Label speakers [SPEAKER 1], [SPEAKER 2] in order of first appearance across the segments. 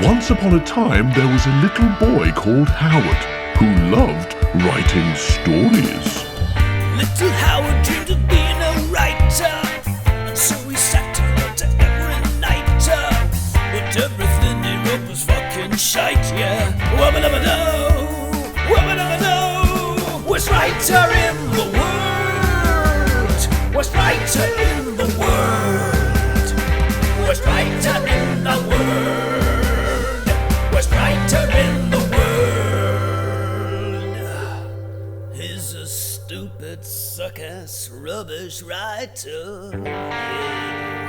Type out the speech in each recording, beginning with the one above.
[SPEAKER 1] Once upon a time, there was a little boy called Howard who loved writing stories.
[SPEAKER 2] Little Howard dreamed of being a writer, and so he sat and wrote every night. But everything he wrote was fucking shite, yeah. Wubba-dubba-doo, wubba-dubba-doo. Worst writer in the world, worst writer in the world, worst writer in the world, worst writer in the world. He's a stupid, suck-ass, rubbish writer.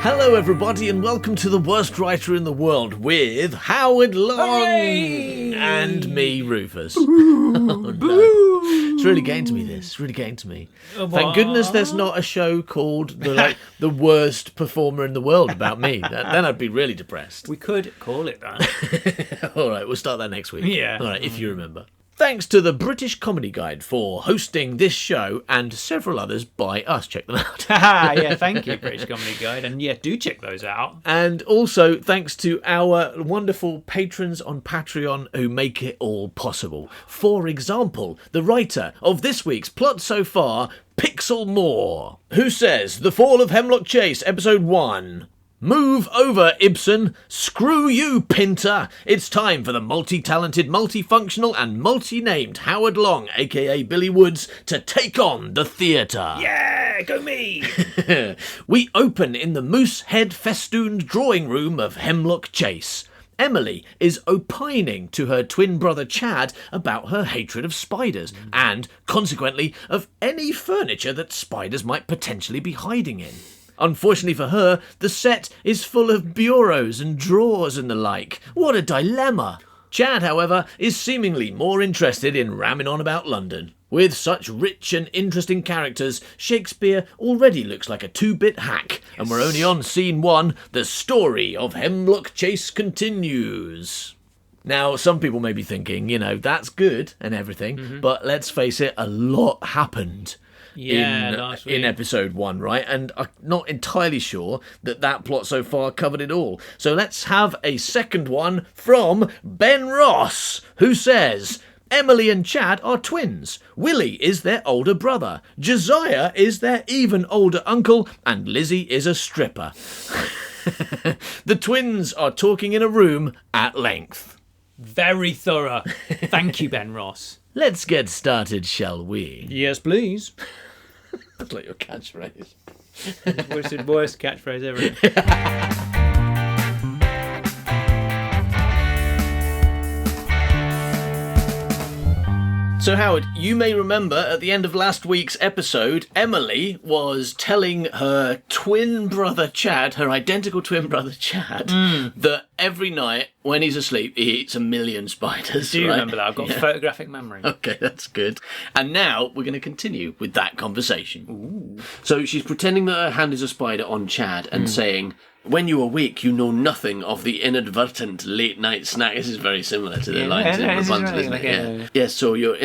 [SPEAKER 3] Hello everybody and welcome to The Worst Writer in the World with Howard Long
[SPEAKER 2] Hooray!
[SPEAKER 3] and me, Rufus. Oh, no. It's really getting to me, this. It's really getting to me. Thank goodness there's not a show called the Worst Performer in the World about me. Then I'd be really depressed.
[SPEAKER 2] We could call it that.
[SPEAKER 3] All right, we'll start that next week.
[SPEAKER 2] Yeah.
[SPEAKER 3] All right, if you remember. Thanks to the British Comedy Guide for hosting this show and several others by us. Check them out.
[SPEAKER 2] Yeah, thank you, British Comedy Guide. And yeah, do check those out.
[SPEAKER 3] And also thanks to our wonderful patrons on Patreon who make it all possible. For example, the writer of this week's plot so far, Pixel Moore, who says, The Fall of Hemlock Chase, Episode 1. Move over, Ibsen. Screw you, Pinter. It's time for the multi-talented, multifunctional and multi-named Howard Long, aka Billy Woods, to take on the theatre.
[SPEAKER 2] Yeah, go me.
[SPEAKER 3] We open in the moose-head festooned drawing room of Hemlock Chase. Emily is opining to her twin brother Chad about her hatred of spiders and, consequently, of any furniture that spiders might potentially be hiding in. Unfortunately for her, the set is full of bureaus and drawers and the like. What a dilemma! Chad, however, is seemingly more interested in ramming on about London. With such rich and interesting characters, Shakespeare already looks like a two-bit hack, and we're only on scene 1, the story of Hemlock Chase continues. Now, some people may be thinking, that's good and everything, but let's face it, a lot happened. In episode 1, right? And I'm not entirely sure that plot so far covered it all. So let's have a second one from Ben Ross, who says, Emily and Chad are twins. Willie is their older brother. Josiah is their even older uncle. And Lizzie is a stripper. The twins are talking in a room at length.
[SPEAKER 2] Very thorough. Thank you, Ben Ross.
[SPEAKER 3] Let's get started, shall we?
[SPEAKER 2] Yes, please.
[SPEAKER 3] That's like your catchphrase.
[SPEAKER 2] What's the worst catchphrase ever?
[SPEAKER 3] So Howard, you may remember at the end of last week's episode, Emily was telling her twin brother Chad, her identical twin brother Chad, that every night when he's asleep, he eats 1 million spiders.
[SPEAKER 2] Do you remember that? I've got photographic memory.
[SPEAKER 3] Okay, that's good. And now we're going to continue with that conversation. Ooh. So she's pretending that her hand is a spider on Chad and saying, when you awake, you know nothing of the inadvertent late-night snack. This is very similar to the lines in Rapunzel, isn't it? Yeah, so you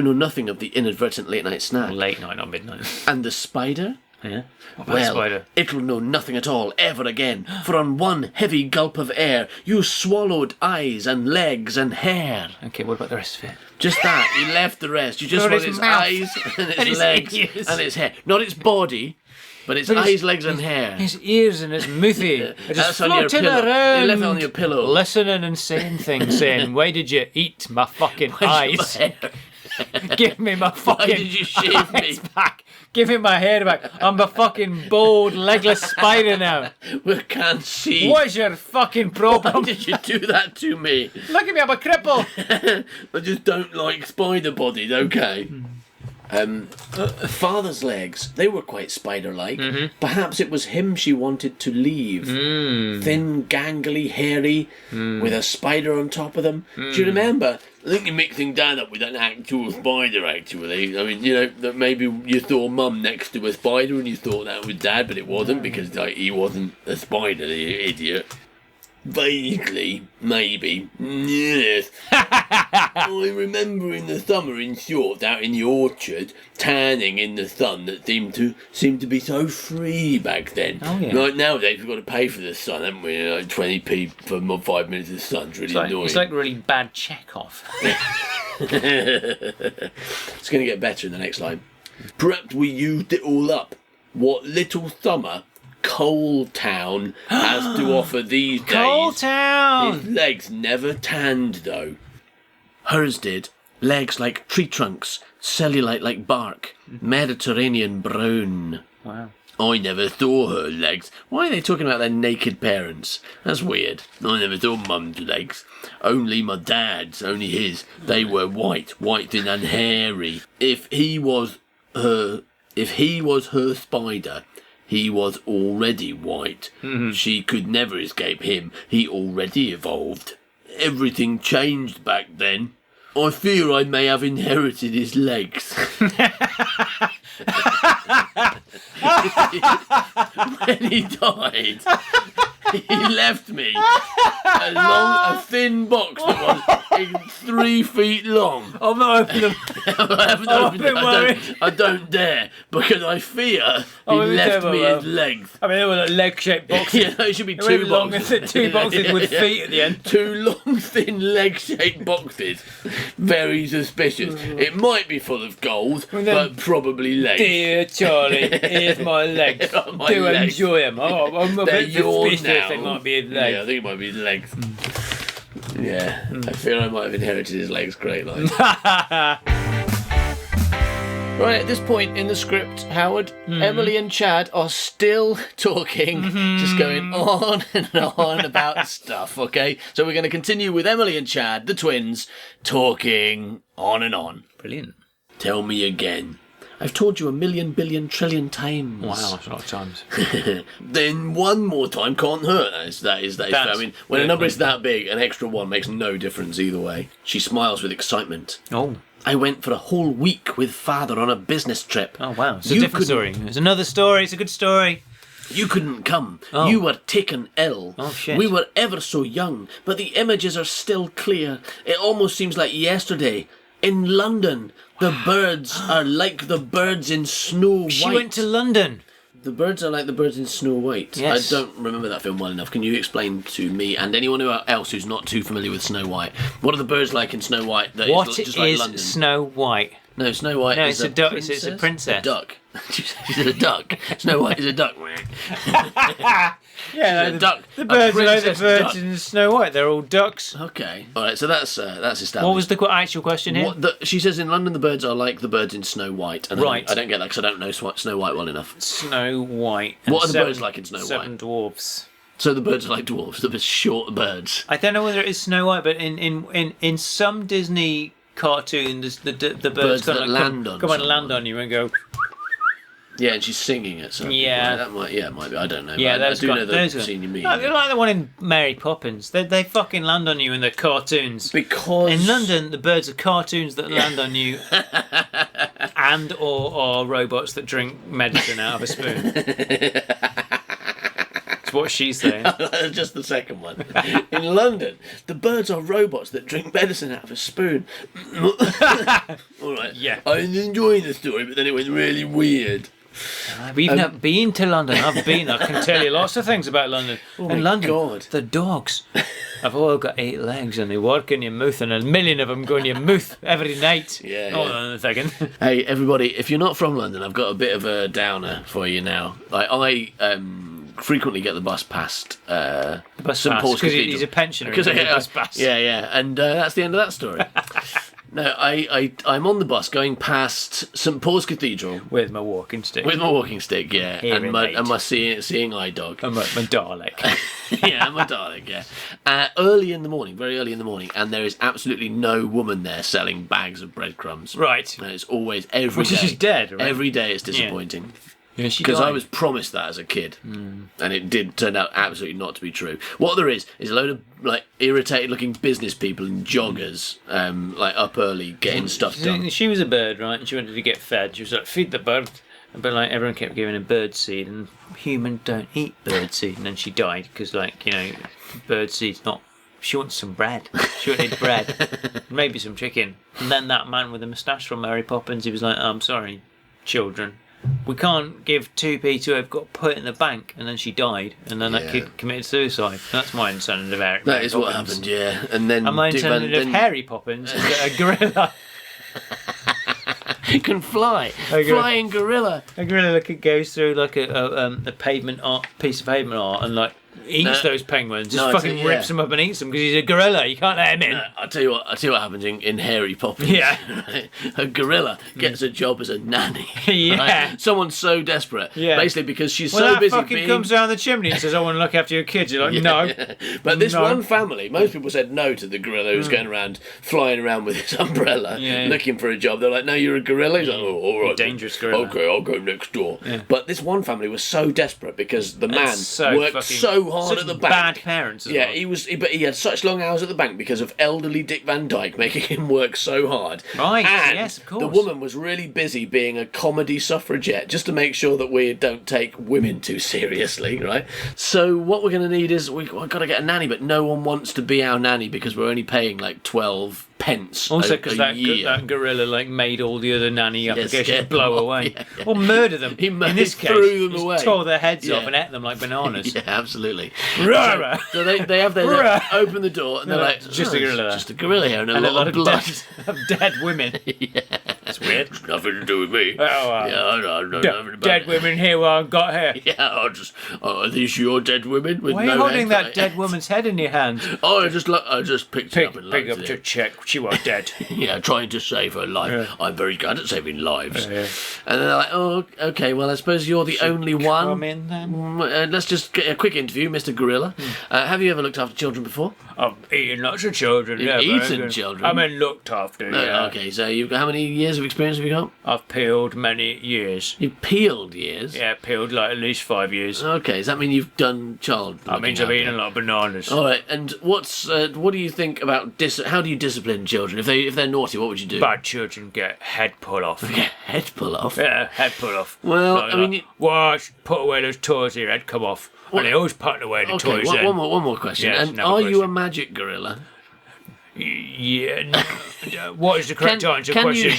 [SPEAKER 3] know nothing of the inadvertent late-night snack.
[SPEAKER 2] Late night, not midnight.
[SPEAKER 3] And the spider?
[SPEAKER 2] Yeah. What about spider?
[SPEAKER 3] It'll know nothing at all, ever again, for on one heavy gulp of air, you swallowed eyes and legs and hair.
[SPEAKER 2] Okay, what about the rest of it?
[SPEAKER 3] Just that, you left the rest. You just want its eyes and its legs and its hair. Not its body. But it's eyes, legs and hair.
[SPEAKER 2] His ears and his mouthy. Just floating around.
[SPEAKER 3] You left it on your pillow.
[SPEAKER 2] Listening and saying things, saying, why did you eat my fucking eyes? Give me my fucking
[SPEAKER 3] Why did you shave me?
[SPEAKER 2] Back. Give me my hair back. I'm a fucking bold, legless spider now.
[SPEAKER 3] We can't see.
[SPEAKER 2] What's your fucking problem?
[SPEAKER 3] Why did you do that to me?
[SPEAKER 2] Look at me, I'm a cripple.
[SPEAKER 3] I just don't like spider bodies, okay? Father's legs, they were quite spider-like. Perhaps it was him she wanted to leave. Thin, gangly, hairy, with a spider on top of them. Do you remember? I think you're mixing that up with an actual spider, actually. I mean, that maybe you saw Mum next to a spider and you thought that was Dad, but it wasn't because he wasn't a spider, you idiot. Vaguely, maybe. Yes.
[SPEAKER 4] I remember in the summer in shorts out in the orchard, tanning in the sun that seemed to be so free back then.
[SPEAKER 5] Oh, yeah.
[SPEAKER 4] Like nowadays we've got to pay for the sun, haven't we? Like 20p for 5 minutes of the sun's really annoying.
[SPEAKER 5] It's like really bad Chekhov.
[SPEAKER 4] It's going to get better in the next line. Perhaps we used it all up. What little summer Coal Town has to offer these days.
[SPEAKER 5] Coal Town!
[SPEAKER 4] His legs never tanned though.
[SPEAKER 3] Hers did. Legs like tree trunks, cellulite like bark, Mediterranean brown.
[SPEAKER 5] Wow.
[SPEAKER 4] I never saw her legs.
[SPEAKER 3] Why are they talking about their naked parents? That's weird.
[SPEAKER 4] I never saw Mum's legs. Only my dad's, only his. They were white thin and hairy. If he was her spider, he was already white. She could never escape him. He already evolved. Everything changed back then. I fear I may have inherited his legs. When he died, he left me a thin box that was 3 feet long.
[SPEAKER 5] I'm not opening them.
[SPEAKER 4] I haven't opened it. I don't dare, because I fear he left me his legs.
[SPEAKER 5] I mean, they were like leg-shaped boxes.
[SPEAKER 4] Yeah, no, it should be
[SPEAKER 5] They were
[SPEAKER 4] two
[SPEAKER 5] long,
[SPEAKER 4] boxes.
[SPEAKER 5] two boxes with feet at the end.
[SPEAKER 4] 2 long, thin, leg-shaped boxes. Very suspicious. It might be full of gold, but probably legs.
[SPEAKER 5] Dear Charlie, here's my legs.
[SPEAKER 4] My
[SPEAKER 5] Do
[SPEAKER 4] legs.
[SPEAKER 5] enjoy them. Oh, I'm a
[SPEAKER 4] They're
[SPEAKER 5] bit
[SPEAKER 4] yours
[SPEAKER 5] suspicious
[SPEAKER 4] now.
[SPEAKER 5] they might be his
[SPEAKER 4] Yeah, I
[SPEAKER 5] legs.
[SPEAKER 4] think it might be his legs. Yeah, I fear I might have inherited his legs. Great line.
[SPEAKER 3] Right, at this point in the script, Howard, Emily and Chad are still talking, just going on and on about stuff, okay? So we're going to continue with Emily and Chad, the twins, talking on and on.
[SPEAKER 5] Brilliant.
[SPEAKER 4] Tell me again.
[SPEAKER 3] I've told you 1,000,000,000,000,000,000,000,000 times.
[SPEAKER 5] Wow, that's a lot of times.
[SPEAKER 4] Then one more time can't hurt. That is fair. I mean, when a number is that big, an extra one makes no difference either way. She smiles with excitement.
[SPEAKER 5] Oh.
[SPEAKER 3] I went for a whole week with Father on a business trip.
[SPEAKER 5] Oh, wow. It's a
[SPEAKER 3] You
[SPEAKER 5] different story. It's another story. It's a good story.
[SPEAKER 3] You couldn't come.
[SPEAKER 5] Oh.
[SPEAKER 3] You were taken ill.
[SPEAKER 5] Oh, shit.
[SPEAKER 3] We were ever so young, but the images are still clear. It almost seems like yesterday. In London, the birds are like the birds in Snow White.
[SPEAKER 5] She went to London.
[SPEAKER 3] The birds are like the birds in Snow White.
[SPEAKER 5] Yes.
[SPEAKER 3] I don't remember that film well enough. Can you explain to me and anyone else who's not too familiar with Snow White? What are the birds like in Snow White? That
[SPEAKER 5] What
[SPEAKER 3] is
[SPEAKER 5] is
[SPEAKER 3] just like London?
[SPEAKER 5] Snow White?
[SPEAKER 3] No, Snow White
[SPEAKER 5] No,
[SPEAKER 3] is
[SPEAKER 5] it's a duck. It's a princess.
[SPEAKER 3] A duck. She's a duck. Snow White is a duck.
[SPEAKER 5] Yeah,
[SPEAKER 3] a duck.
[SPEAKER 5] The
[SPEAKER 3] A
[SPEAKER 5] birds are like the
[SPEAKER 3] princess
[SPEAKER 5] birds
[SPEAKER 3] duck.
[SPEAKER 5] in Snow White. They're all ducks.
[SPEAKER 3] Okay. All right. So that's established.
[SPEAKER 5] What was the actual question here?
[SPEAKER 3] She says in London the birds are like the birds in Snow White. And
[SPEAKER 5] Right.
[SPEAKER 3] I don't get that because I don't know Snow White well enough.
[SPEAKER 5] Snow White. and
[SPEAKER 3] What are the
[SPEAKER 5] seven-
[SPEAKER 3] birds like in Snow White?
[SPEAKER 5] 7 dwarfs.
[SPEAKER 3] So the birds are like dwarves. They're short birds.
[SPEAKER 5] I don't know whether it is Snow White, but in some Disney cartoons, the birds
[SPEAKER 3] that
[SPEAKER 5] kind of
[SPEAKER 3] land on
[SPEAKER 5] come and land
[SPEAKER 3] someone.
[SPEAKER 5] on you and go.
[SPEAKER 3] Yeah, and she's singing it. So
[SPEAKER 5] Yeah.
[SPEAKER 3] right, that might. Yeah, it might be. I don't know.
[SPEAKER 5] Yeah,
[SPEAKER 3] but I
[SPEAKER 5] those
[SPEAKER 3] do
[SPEAKER 5] guys-
[SPEAKER 3] know the
[SPEAKER 5] those are-
[SPEAKER 3] scene you mean.
[SPEAKER 5] No, they're like the one in Mary Poppins. They fucking land on you in the cartoons.
[SPEAKER 3] Because
[SPEAKER 5] In London, the birds are cartoons that land on you, and or robots that drink medicine out of a spoon. That's what she's saying.
[SPEAKER 3] just the second one. In London, the birds are robots that drink medicine out of a spoon.
[SPEAKER 4] All right.
[SPEAKER 5] Yeah.
[SPEAKER 4] I was enjoying the story, but then it went really weird.
[SPEAKER 5] We've not been to London. I've been. I can tell you lots of things about London.
[SPEAKER 3] my
[SPEAKER 5] In London,
[SPEAKER 3] God.
[SPEAKER 5] the dogs have all got 8 legs and they work in your mouth, and 1,000,000 of them go in your mouth every night.
[SPEAKER 4] Yeah,
[SPEAKER 5] Hold
[SPEAKER 4] yeah.
[SPEAKER 5] on a second.
[SPEAKER 3] Hey, everybody! If you're not from London, I've got a bit of a downer for you now. Like I frequently get the bus past
[SPEAKER 5] Bus
[SPEAKER 3] St
[SPEAKER 5] pass,
[SPEAKER 3] Paul's
[SPEAKER 5] 'cause
[SPEAKER 3] Cathedral.
[SPEAKER 5] he's a pensioner.
[SPEAKER 3] Because
[SPEAKER 5] He's
[SPEAKER 3] I
[SPEAKER 5] a
[SPEAKER 3] get
[SPEAKER 5] bus pass.
[SPEAKER 3] Yeah, and that's the end of that story. No, I'm on the bus going past St Paul's Cathedral
[SPEAKER 5] With my walking stick.
[SPEAKER 3] with my walking stick, yeah,
[SPEAKER 5] Hearing aid.
[SPEAKER 3] and my seeing eye dog.
[SPEAKER 5] and my Dalek.
[SPEAKER 3] Yeah, my darling, yeah. Early in the morning, very early in the morning, and there is absolutely no woman there selling bags of breadcrumbs.
[SPEAKER 5] Right.
[SPEAKER 3] And it's always every
[SPEAKER 5] Which
[SPEAKER 3] day.
[SPEAKER 5] is just dead, right?
[SPEAKER 3] Every day it's disappointing.
[SPEAKER 5] Yeah, she
[SPEAKER 3] Because I
[SPEAKER 5] died.
[SPEAKER 3] was promised that as a kid, and it did turn out absolutely not to be true. What there is a load of like irritated-looking business people and joggers, like up early getting stuff done.
[SPEAKER 5] She was a bird, right? And she wanted to get fed. She was like, feed the bird. But like everyone kept giving her bird seed, and humans don't eat bird seed. And then she died because, like, bird seed's not she wants some bread. She wanted bread. Maybe some chicken. And then that man with the moustache from Mary Poppins, he was like, I'm sorry, children. We can't give 2p to her. We've got to put it in the bank. And then she died. And then that kid committed suicide. That's my understanding of Mary
[SPEAKER 4] That is
[SPEAKER 5] Poppins.
[SPEAKER 4] what happened, yeah. And then
[SPEAKER 5] And my understanding of Harry Poppins is that a gorilla...
[SPEAKER 4] He can fly. Flying gorilla.
[SPEAKER 5] A gorilla goes through like a pavement art, piece of pavement art, and like eats those penguins. Just fucking rips them up and eats them because he's a gorilla. You can't let him in.
[SPEAKER 4] I'll tell you what happens in Harry Poppins.
[SPEAKER 5] Yeah.
[SPEAKER 4] Right? A gorilla gets a job as a nanny.
[SPEAKER 5] Yeah.
[SPEAKER 4] Right? Someone's so desperate. Yeah. Basically because she's
[SPEAKER 5] well,
[SPEAKER 4] so
[SPEAKER 5] that
[SPEAKER 4] busy
[SPEAKER 5] fucking
[SPEAKER 4] being...
[SPEAKER 5] comes down the chimney and says, I want to look after your kids. You're like, no.
[SPEAKER 4] But this one family, most people said no to the gorilla who was going around, flying around with his umbrella, looking for a job. They're like, no, you're a gorilla. He's like, oh, all right.
[SPEAKER 5] Dangerous gorilla.
[SPEAKER 4] Okay, I'll go next door.
[SPEAKER 5] Yeah.
[SPEAKER 4] But this one family was so desperate because the man worked so hard at the bank.
[SPEAKER 5] Bad parents as well.
[SPEAKER 4] But he had such long hours at the bank because of elderly Dick Van Dyke making him work so hard.
[SPEAKER 5] Right,
[SPEAKER 4] and
[SPEAKER 5] yes, of course.
[SPEAKER 4] The woman was really busy being a comedy suffragette just to make sure that we don't take women too seriously, right? So what we're going to need is we've got to get a nanny, but no one wants to be our nanny because we're only paying like 12 pence
[SPEAKER 5] also because that gorilla like made all the other nanny applications blow away or murder them.
[SPEAKER 4] In
[SPEAKER 5] this case,
[SPEAKER 4] threw them away,
[SPEAKER 5] tore their heads off and ate them like bananas.
[SPEAKER 4] Yeah, absolutely. So they have their open the door and they're like,
[SPEAKER 5] just a gorilla,
[SPEAKER 4] just a gorilla here, and a lot of blood
[SPEAKER 5] of dead women. That's weird.
[SPEAKER 4] It's nothing to do with me.
[SPEAKER 5] Dead women here while I've got here.
[SPEAKER 4] Yeah, are these your dead women with
[SPEAKER 5] Why are you holding that dead woman's head in your hand?
[SPEAKER 4] Oh, I just picked it up and
[SPEAKER 5] pick up to check. She was dead.
[SPEAKER 4] Yeah, trying to save her life. Yeah. I'm very good at saving lives. Yeah. And then they're like, oh, okay, well, I suppose you're the only one.
[SPEAKER 5] Come in then.
[SPEAKER 4] Let's just get a quick interview, Mr. Gorilla. Have you ever looked after children before?
[SPEAKER 5] I've eaten lots of children.
[SPEAKER 4] You've eaten children?
[SPEAKER 5] I mean, looked after,
[SPEAKER 4] Okay, so how many years of experience have you got?
[SPEAKER 5] I've peeled many years.
[SPEAKER 4] You've peeled years?
[SPEAKER 5] Yeah, peeled like at least 5 years.
[SPEAKER 4] Okay, does that mean you've done child?
[SPEAKER 5] That means I've eaten a lot of bananas.
[SPEAKER 4] All right, and what do you think about how do you discipline children? If they're naughty, what would you do?
[SPEAKER 5] Bad children get head pull off.
[SPEAKER 4] Get head pull off?
[SPEAKER 5] Yeah, head pull off.
[SPEAKER 4] Well, I mean...
[SPEAKER 5] Watch, put away those toys, your head come off. And they always put away the toys then.
[SPEAKER 4] One more question.
[SPEAKER 5] Yes,
[SPEAKER 4] and are you a magic gorilla?
[SPEAKER 5] Yeah. What is the correct answer question?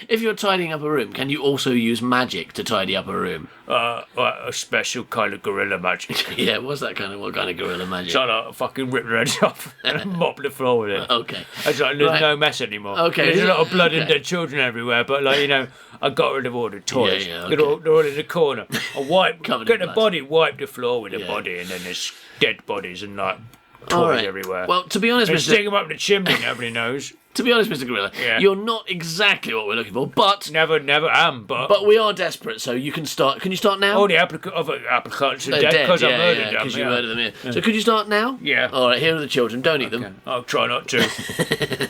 [SPEAKER 4] If you're tidying up a room, can you also use magic to tidy up a room?
[SPEAKER 5] A special kind of gorilla magic.
[SPEAKER 4] Yeah, what kind of gorilla magic?
[SPEAKER 5] So I fucking rip the heads off and mop the floor with it.
[SPEAKER 4] Okay.
[SPEAKER 5] It's like there's no mess anymore.
[SPEAKER 4] Okay.
[SPEAKER 5] There's a lot of blood and dead children everywhere, but I got rid of all the toys.
[SPEAKER 4] Yeah,
[SPEAKER 5] They're all in the corner. I get the
[SPEAKER 4] blood.
[SPEAKER 5] Body, wipe the floor with the body, and then there's dead bodies and toys everywhere.
[SPEAKER 4] Well, to be honest,
[SPEAKER 5] Mr. Stick them up the chimney, nobody knows.
[SPEAKER 4] To be honest, Mr. Gorilla, you're not exactly what we're looking for, but...
[SPEAKER 5] Never am, but...
[SPEAKER 4] But we are desperate, so you can start... Can you start now?
[SPEAKER 5] All the applicants are dead because I murdered them.
[SPEAKER 4] Because you murdered them, yeah. So could you start now?
[SPEAKER 5] Yeah.
[SPEAKER 4] All right, here are the children. Don't eat them.
[SPEAKER 5] I'll try not to.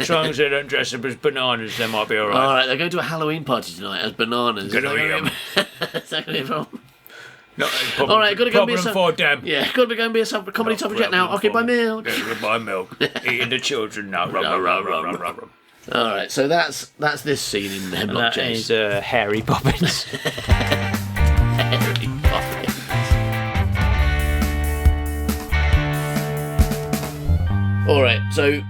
[SPEAKER 5] As long as they don't dress up as bananas, they might be all right.
[SPEAKER 4] All right, they're going to a Halloween party tonight as bananas.
[SPEAKER 5] Going to eat them.
[SPEAKER 4] Is that going to be a problem?
[SPEAKER 5] No,
[SPEAKER 4] all right, got to go and be
[SPEAKER 5] for them.
[SPEAKER 4] Yeah, got to go and be a comedy suffragette now. Okay, buy milk.
[SPEAKER 5] Buy milk. Eating the children now.
[SPEAKER 4] All right, so that's this scene in Hemlock Chase.
[SPEAKER 5] That is Harry Poppins.
[SPEAKER 4] Harry Poppins. All right, so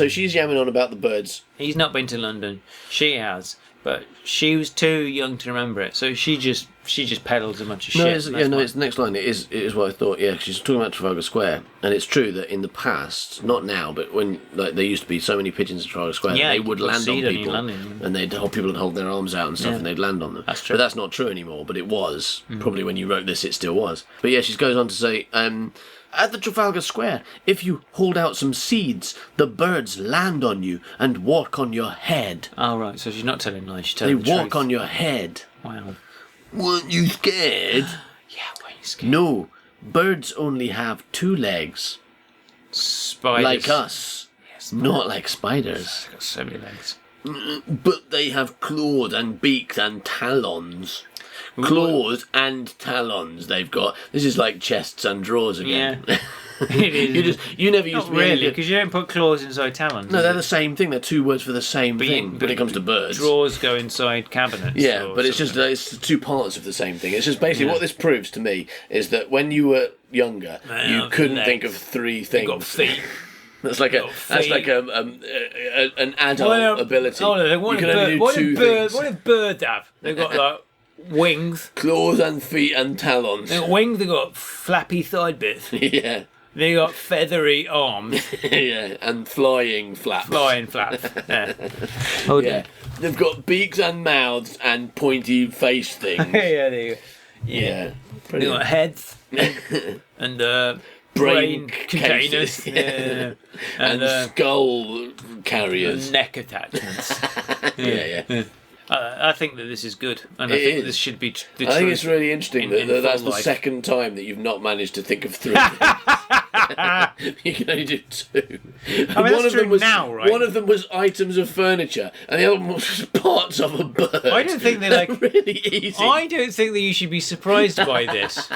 [SPEAKER 4] she's yamming on about the birds.
[SPEAKER 5] He's not been to London. She has, but she was too young to remember it. So she just peddles a bunch of shit.
[SPEAKER 4] It's the next line. It is what I thought. Yeah, she's talking about Trafalgar Square, and it's true that in the past, not now, but when there used to be so many pigeons at Trafalgar Square, they would land on people, and people would hold their arms out and stuff, and they'd land on them.
[SPEAKER 5] That's true.
[SPEAKER 4] But that's not true anymore. But it was probably when you wrote this, it still was. But yeah, she goes on to say. At the Trafalgar Square, if you hold out some seeds, the birds land on you and walk on your head.
[SPEAKER 5] Oh, right, so she's not telling lies, she's telling the truth.
[SPEAKER 4] They walk on your head.
[SPEAKER 5] Wow.
[SPEAKER 4] Weren't you scared?
[SPEAKER 5] Yeah, weren't you scared?
[SPEAKER 4] No, birds only have 2 legs.
[SPEAKER 5] Spiders.
[SPEAKER 4] Like us.
[SPEAKER 5] Yes,
[SPEAKER 4] not like spiders.
[SPEAKER 5] They've got so many legs.
[SPEAKER 4] But they have claws and beaks and talons. Claws and talons they've got. This is like chests and drawers again.
[SPEAKER 5] Yeah. It is.
[SPEAKER 4] You never used to be
[SPEAKER 5] really, because you don't put claws inside talons.
[SPEAKER 4] No, they're the same thing. They're 2 words for the same thing when it comes to birds.
[SPEAKER 5] Drawers go inside cabinets.
[SPEAKER 4] Yeah, but it's just it's 2 parts of the same thing. It's just basically what this proves to me is that when you were younger, you couldn't think of 3 things.
[SPEAKER 5] You got feet.
[SPEAKER 3] That's like an adult ability.
[SPEAKER 5] What
[SPEAKER 3] you can only do two things.
[SPEAKER 5] What do birds have? They've got like wings,
[SPEAKER 4] claws and feet and talons.
[SPEAKER 5] They've got wings. They've got flappy side bits.
[SPEAKER 4] Yeah.
[SPEAKER 5] They got feathery arms.
[SPEAKER 4] Yeah, and flying flaps.
[SPEAKER 5] Yeah.
[SPEAKER 4] Yeah. They've got beaks and mouths and pointy face things.
[SPEAKER 5] Yeah, there you go.
[SPEAKER 4] Yeah.
[SPEAKER 5] They've got heads and brain containers. Yeah.
[SPEAKER 4] And skull carriers.
[SPEAKER 5] Neck attachments.
[SPEAKER 4] Yeah.
[SPEAKER 5] I think that this is good, and I think this should be the truth.
[SPEAKER 4] I think it's really interesting that that's the
[SPEAKER 5] life.
[SPEAKER 4] second time that you've not managed to think of 3 You can only do 2.
[SPEAKER 5] I mean, that's true now, right?
[SPEAKER 4] One of them was items of furniture, and the other one was parts of a bird.
[SPEAKER 5] I don't think they're like
[SPEAKER 4] really easy.
[SPEAKER 5] I don't think that you should be surprised by this.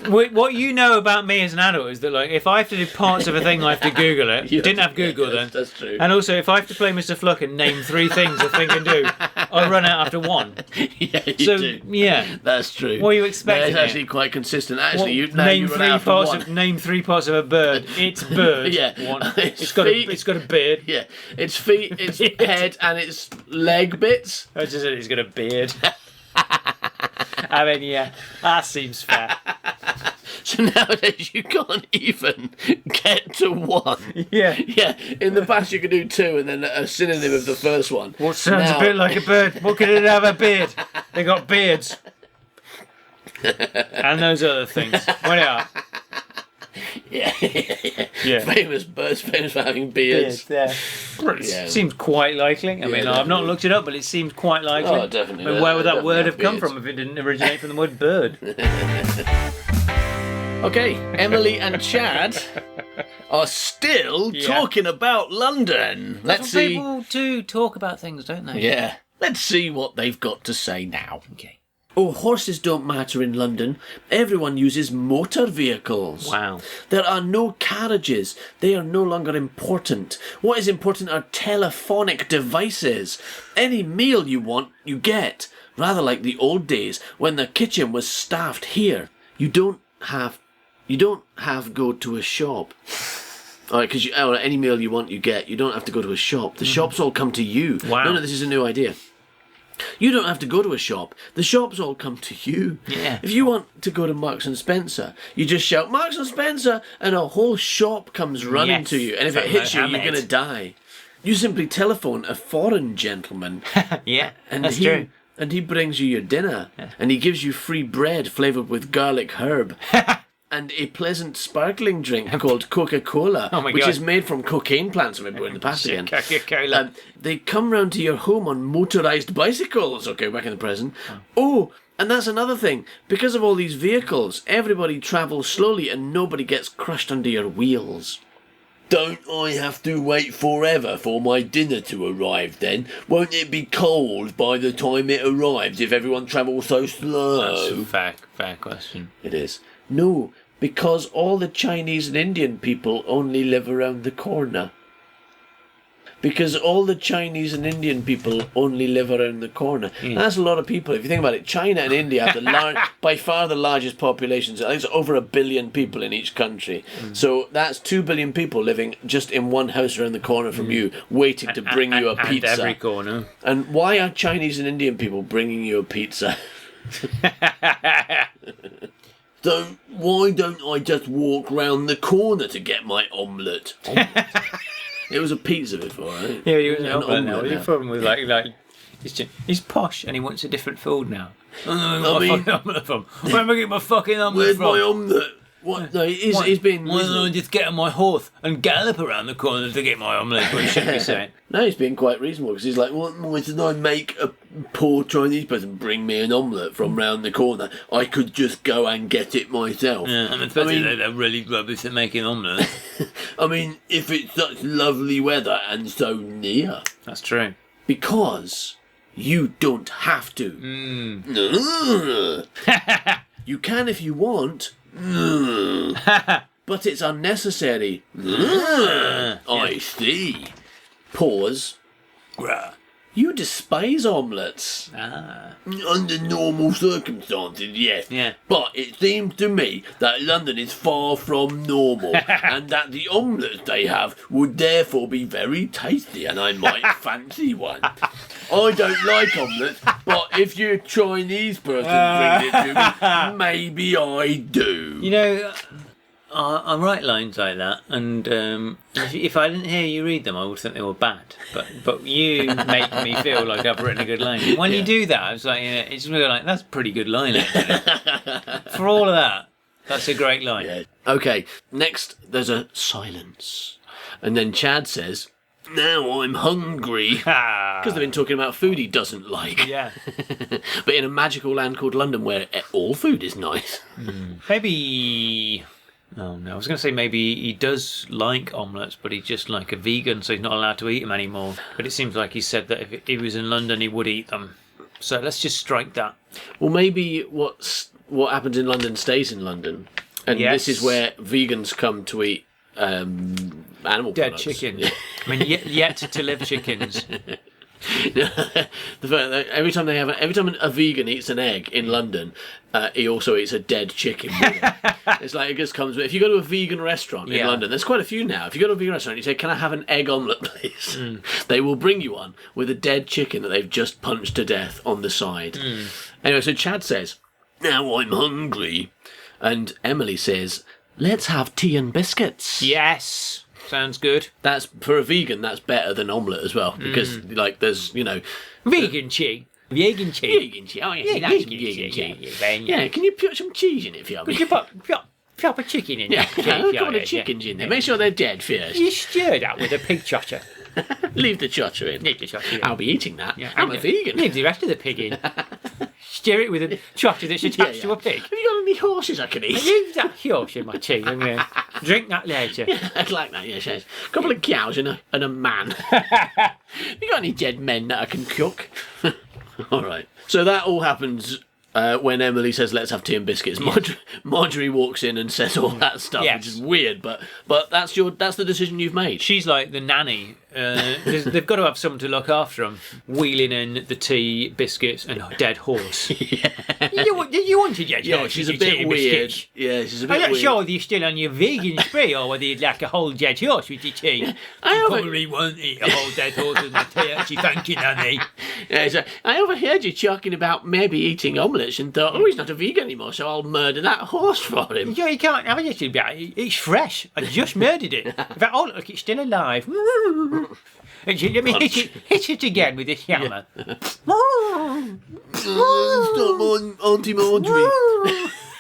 [SPEAKER 5] What you know about me as an adult is that, like, if I have to do parts of a thing, I have to Google it. You didn't have Google then.
[SPEAKER 4] That's true.
[SPEAKER 5] And also, if I have to play Mr. Fluck and name 3 things a thing can do, I run out after 1.
[SPEAKER 4] Yeah, you do.
[SPEAKER 5] Yeah,
[SPEAKER 4] that's true.
[SPEAKER 5] What are you expecting?
[SPEAKER 4] That's actually quite consistent. Actually, you
[SPEAKER 5] name
[SPEAKER 4] run
[SPEAKER 5] 3
[SPEAKER 4] out
[SPEAKER 5] parts
[SPEAKER 4] of 1.
[SPEAKER 5] Name 3 parts of a bird. It's bird.
[SPEAKER 4] Yeah,
[SPEAKER 5] it's got a beard.
[SPEAKER 4] Yeah, its feet, its head, and its leg bits.
[SPEAKER 5] I just said it's got a beard. I mean, yeah, that seems fair.
[SPEAKER 4] So nowadays you can't even get to 1.
[SPEAKER 5] Yeah.
[SPEAKER 4] Yeah, in the past you could do 2 and then a synonym of the first one.
[SPEAKER 5] What sounds a bit like a bird? What could it have a beard? They got beards. And those other things. What they are?
[SPEAKER 4] Yeah.
[SPEAKER 5] Yeah.
[SPEAKER 4] Famous birds, famous for having beards.
[SPEAKER 5] Yeah. Seems quite likely. I mean, I've not looked it up, but it seems quite likely.
[SPEAKER 4] Oh, definitely.
[SPEAKER 5] I mean, where would that word have come
[SPEAKER 4] beards.
[SPEAKER 5] from if it didn't originate from the word bird?
[SPEAKER 3] Okay, Emily and Chad are still talking about London. Let's see.
[SPEAKER 5] People do talk about things, don't they?
[SPEAKER 3] Yeah. Let's see what they've got to say now. Okay. Oh, horses don't matter in London. Everyone uses motor vehicles.
[SPEAKER 5] Wow.
[SPEAKER 3] There are no carriages. They are no longer important. What is important are telephonic devices. Any meal you want, you get. Rather like the old days when the kitchen was staffed here. You don't have go to a shop. All right, because any meal you want, you get. You don't have to go to a shop. The shops all come to you.
[SPEAKER 5] Wow.
[SPEAKER 3] No, this is a new idea. You don't have to go to a shop. The shops all come to you.
[SPEAKER 5] Yeah.
[SPEAKER 3] If you want to go to Marks and Spencer, you just shout Marks and Spencer, and a whole shop comes running to you. And if it hits you, you're gonna die. You simply telephone a foreign gentleman.
[SPEAKER 5] Yeah,
[SPEAKER 3] and
[SPEAKER 5] that's true.
[SPEAKER 3] And he brings you your dinner, and he gives you free bread flavoured with garlic herb. And a pleasant sparkling drink called Coca-Cola, which is made from cocaine plants. We're in the past again.
[SPEAKER 5] Coca-Cola.
[SPEAKER 3] They come round to your home on motorised bicycles. Okay, back in the present. Oh, and that's another thing. Because of all these vehicles, everybody travels slowly and nobody gets crushed under your wheels.
[SPEAKER 4] Don't I have to wait forever for my dinner to arrive then? Won't it be cold by the time it arrives if everyone travels so slow?
[SPEAKER 5] That's a fair question.
[SPEAKER 3] It is. No, because all the Chinese and Indian people only live around the corner. Because all the Chinese and Indian people only live around the corner. That's a lot of people. If you think about it, China and India have by far the largest populations. I think it's over 1 billion people in each country. So that's 2 billion people living just in one house around the corner from you, waiting to bring you a pizza.
[SPEAKER 5] And every corner.
[SPEAKER 3] And why are Chinese and Indian people bringing you a pizza?
[SPEAKER 4] Why don't I just walk round the corner to get my omelette?
[SPEAKER 3] It was a pizza before, right?
[SPEAKER 5] Yeah, he was an
[SPEAKER 3] An
[SPEAKER 5] omelette now.
[SPEAKER 3] omelette
[SPEAKER 5] What's your
[SPEAKER 3] now.
[SPEAKER 5] problem with he's posh and he wants a different food now.
[SPEAKER 4] I mean,
[SPEAKER 5] Where am I getting my fucking omelette
[SPEAKER 4] where's
[SPEAKER 5] from?
[SPEAKER 4] my omelette?
[SPEAKER 3] What? No, he's been.
[SPEAKER 5] Why don't I just get on my horse and gallop around the corner to get my omelette? What you should be saying.
[SPEAKER 3] No, he's been quite reasonable because he's like,
[SPEAKER 4] Why did I make a poor Chinese person bring me an omelette from round the corner? I could just go and get it myself.
[SPEAKER 5] Yeah, especially they're really rubbish at making omelettes.
[SPEAKER 4] I mean, if it's such lovely weather and so near.
[SPEAKER 5] That's true.
[SPEAKER 3] because you don't have to. You can if you want. But it's unnecessary.
[SPEAKER 4] I see.
[SPEAKER 3] Pause.
[SPEAKER 4] You despise omelettes.
[SPEAKER 5] Ah.
[SPEAKER 4] Under normal circumstances, yes.
[SPEAKER 5] Yeah.
[SPEAKER 4] But it seems to me that London is far from normal, and that the omelettes they have would therefore be very tasty, and I might fancy one. I don't like omelettes, but if your Chinese person brings it to me, maybe I do.
[SPEAKER 5] You know, I write lines like that, and if I didn't hear you read them, I would think they were bad. But you make me feel like I've written a good line. When you do that, I was like, it's really like, that's a pretty good line, actually. For all of that, that's a great line.
[SPEAKER 4] Yeah. Okay, next there's a silence. And then Chad says, now I'm hungry. Because they've been talking about food he doesn't like.
[SPEAKER 5] Yeah.
[SPEAKER 4] But in a magical land called London where all food is nice.
[SPEAKER 5] Maybe... Oh no, I was going to say maybe he does like omelettes, but he's just like a vegan, so he's not allowed to eat them anymore. But it seems like he said that if he was in London, he would eat them. So let's just strike that.
[SPEAKER 4] Well, maybe what happens in London stays in London. And
[SPEAKER 5] Yes.
[SPEAKER 4] this is where vegans come to eat animal
[SPEAKER 5] Dead
[SPEAKER 4] products.
[SPEAKER 5] chicken. I mean, yet to live chickens.
[SPEAKER 4] Every time a vegan eats an egg in London, he also eats a dead chicken. It's like it just comes with. If you go to a vegan restaurant in London, there's quite a few now. If you go to a vegan restaurant, and you say, "Can I have an egg omelette, please?" They will bring you one with a dead chicken that they've just punched to death on the side. Anyway, so Chad says, "Now I'm hungry," and Emily says, "Let's have tea and biscuits."
[SPEAKER 5] Yes. Sounds good.
[SPEAKER 4] That's for a vegan. That's better than omelette as well because there's
[SPEAKER 5] Vegan cheese. Vegan cheese.
[SPEAKER 4] vegan cheese. Oh yeah, nice vegan cheese. Yeah, can you put some cheese in it for me?
[SPEAKER 5] Could you pop a chicken in
[SPEAKER 4] Yeah,
[SPEAKER 5] there?
[SPEAKER 4] a couple of chickens in there. Make sure they're dead first.
[SPEAKER 5] You stir that with a pig trotter.
[SPEAKER 4] Leave the chotter in.
[SPEAKER 5] Leave the trotter in.
[SPEAKER 4] I'll be eating that.
[SPEAKER 5] Yeah,
[SPEAKER 4] I'm a vegan.
[SPEAKER 5] Leave the rest of the pig in. Stir it with a trotter that's attached to a pig.
[SPEAKER 4] Have you got any horses I can eat?
[SPEAKER 5] Leave that horse in my tea. I'm going to drink that later.
[SPEAKER 4] I'd like that, yes, yes. A couple of cows and a man. Have you got any dead men that I can cook? All right. So that all happens when Emily says, let's have tea and biscuits. Marjorie walks in and says all that stuff,
[SPEAKER 5] Yes.
[SPEAKER 4] which is weird, but that's the decision you've made.
[SPEAKER 5] She's like the nanny. They've got to have someone to look after them, wheeling in the tea, biscuits, and a dead horse.
[SPEAKER 4] Yeah.
[SPEAKER 5] You wanted dead
[SPEAKER 4] Yeah,
[SPEAKER 5] horse?
[SPEAKER 4] she's
[SPEAKER 5] with
[SPEAKER 4] a
[SPEAKER 5] your
[SPEAKER 4] bit
[SPEAKER 5] tea and
[SPEAKER 4] weird.
[SPEAKER 5] biscuits?
[SPEAKER 4] Yeah, she's a bit
[SPEAKER 5] I'm not
[SPEAKER 4] weird.
[SPEAKER 5] sure whether you're still on your vegan spree or whether you'd like a whole dead horse with your tea.
[SPEAKER 4] I
[SPEAKER 5] Probably won't eat a whole dead horse with my tea, actually. Thank you, nanny.
[SPEAKER 4] Yeah, so I overheard you talking about maybe eating omelettes and thought, oh, he's not a vegan anymore, so I'll murder that horse for him.
[SPEAKER 5] Yeah, you can't have it. It's fresh. I just murdered it. In fact, oh look, it's still alive. Let me hit it again with this hammer.
[SPEAKER 4] Stop, Auntie Marjorie.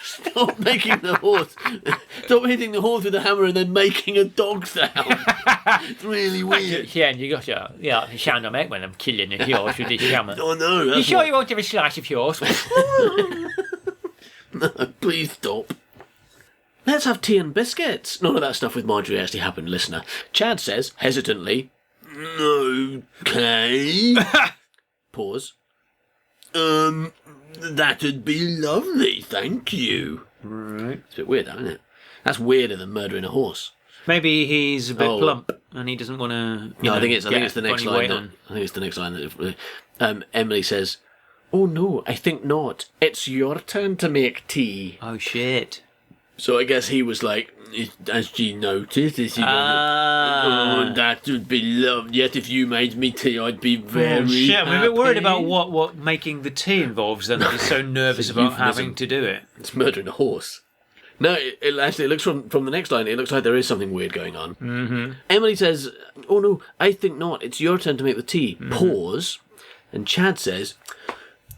[SPEAKER 4] Stop making the horse. Stop hitting the horse with a hammer and then making a dog sound. It's really weird.
[SPEAKER 5] Yeah, and you got the sound I make when I'm killing a horse with this hammer.
[SPEAKER 4] Oh no.
[SPEAKER 5] You sure you won't have a slice of horse?
[SPEAKER 4] No, please stop. Let's have tea and biscuits. None of that stuff with Marjorie actually happened, listener. Chad says, hesitantly, okay. Pause. That'd be lovely, thank you.
[SPEAKER 5] Right.
[SPEAKER 4] It's a bit weird, that, isn't it? That's weirder than murdering a horse.
[SPEAKER 5] Maybe he's a bit
[SPEAKER 4] Oh.
[SPEAKER 5] plump and he doesn't want to.
[SPEAKER 4] No, I think it's the next line. I think it's the next line that Emily says, "Oh no, I think not. It's your turn to make tea."
[SPEAKER 5] Oh shit.
[SPEAKER 4] So I guess he was like, as she noticed, is he oh, that would be lovely. Yet if you made me tea, I'd be very
[SPEAKER 5] shit. I'm a bit worried
[SPEAKER 4] happy."
[SPEAKER 5] about what making the tea involves. Then I'm just so nervous about having to do it.
[SPEAKER 4] It's murdering a horse. No, it actually looks from the next line. It looks like there is something weird going on. Mm-hmm. Emily says, "Oh no, I think not. It's your turn to make the tea." Mm-hmm. Pause, and Chad says,